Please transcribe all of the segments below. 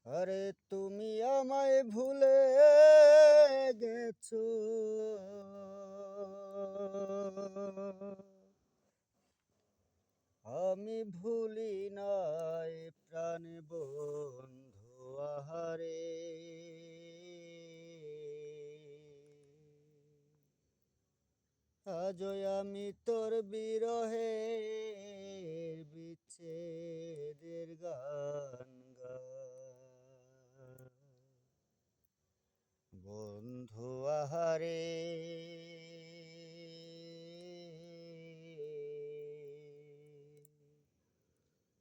আরে তুমি আমায় ভুলে গেছো, আমি ভুলি নাই প্রাণ বন্ধু আহারে। আজও আমি তোর বিরহের বিচ্ছেদের গান গাই বন্ধু আহারে।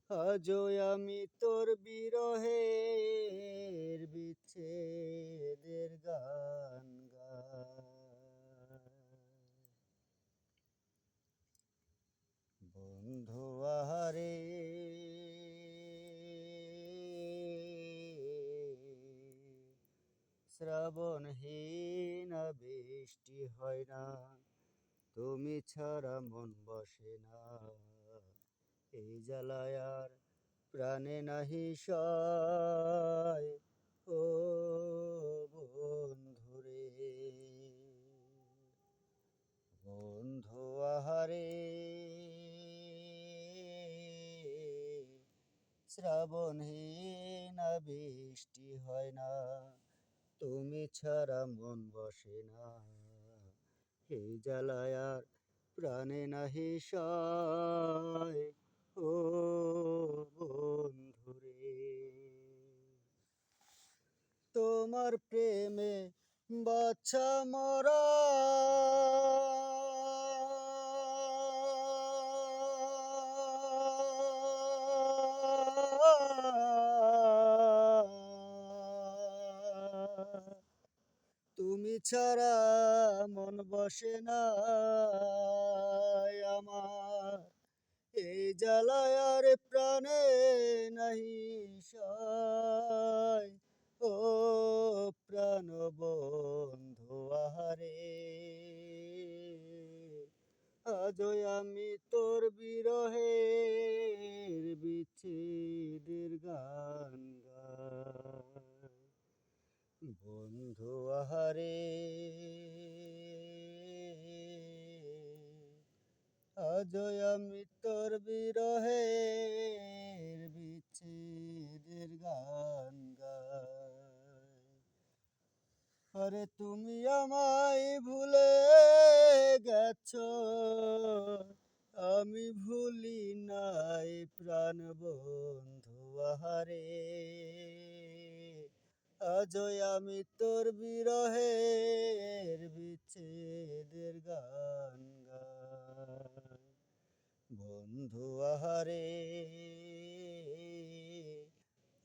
আজও আমি তোর বিরহের বিচ্ছেদের গান গাই বন্ধু আহারে। শ্রাবণহীন বৃষ্টি হয় না, তুমি ছাড়া মন বসে না, এই জ্বালায় আর প্রাণে নাহি সয়। ও বন্ধুরে, বন্ধু আহারে। শ্রাবণহীন বৃষ্টি হয় না, তুমি ছাড়া মন বসে না, এই জ্বালায় আর প্রাণে নাহি সয়। ও বন্ধুরে, তোমার প্রেমে বাছা মরা, তুমি ছাড়া মন বসে না আমার, এই জ্বালায় আর প্রাণে নাহি সয়। ও প্রাণ বন্ধু আহারে, আজও আমি তোর বিরহের বিচ্ছেদের গান গাই বন্ধু আহারে। আজও আমি তোর বিরহের বিচ্ছেদের গান গাই। আরে তুমি আমায় ভুলে গেছো, আমি ভুলি নাই প্রাণ বন্ধু আহারে। আজও আমি তোর বিরহের বিচ্ছেদের গান গাই বন্ধু আহারে।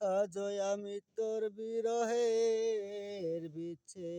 আজও আমি তোর বিরহের বিচ্ছেদের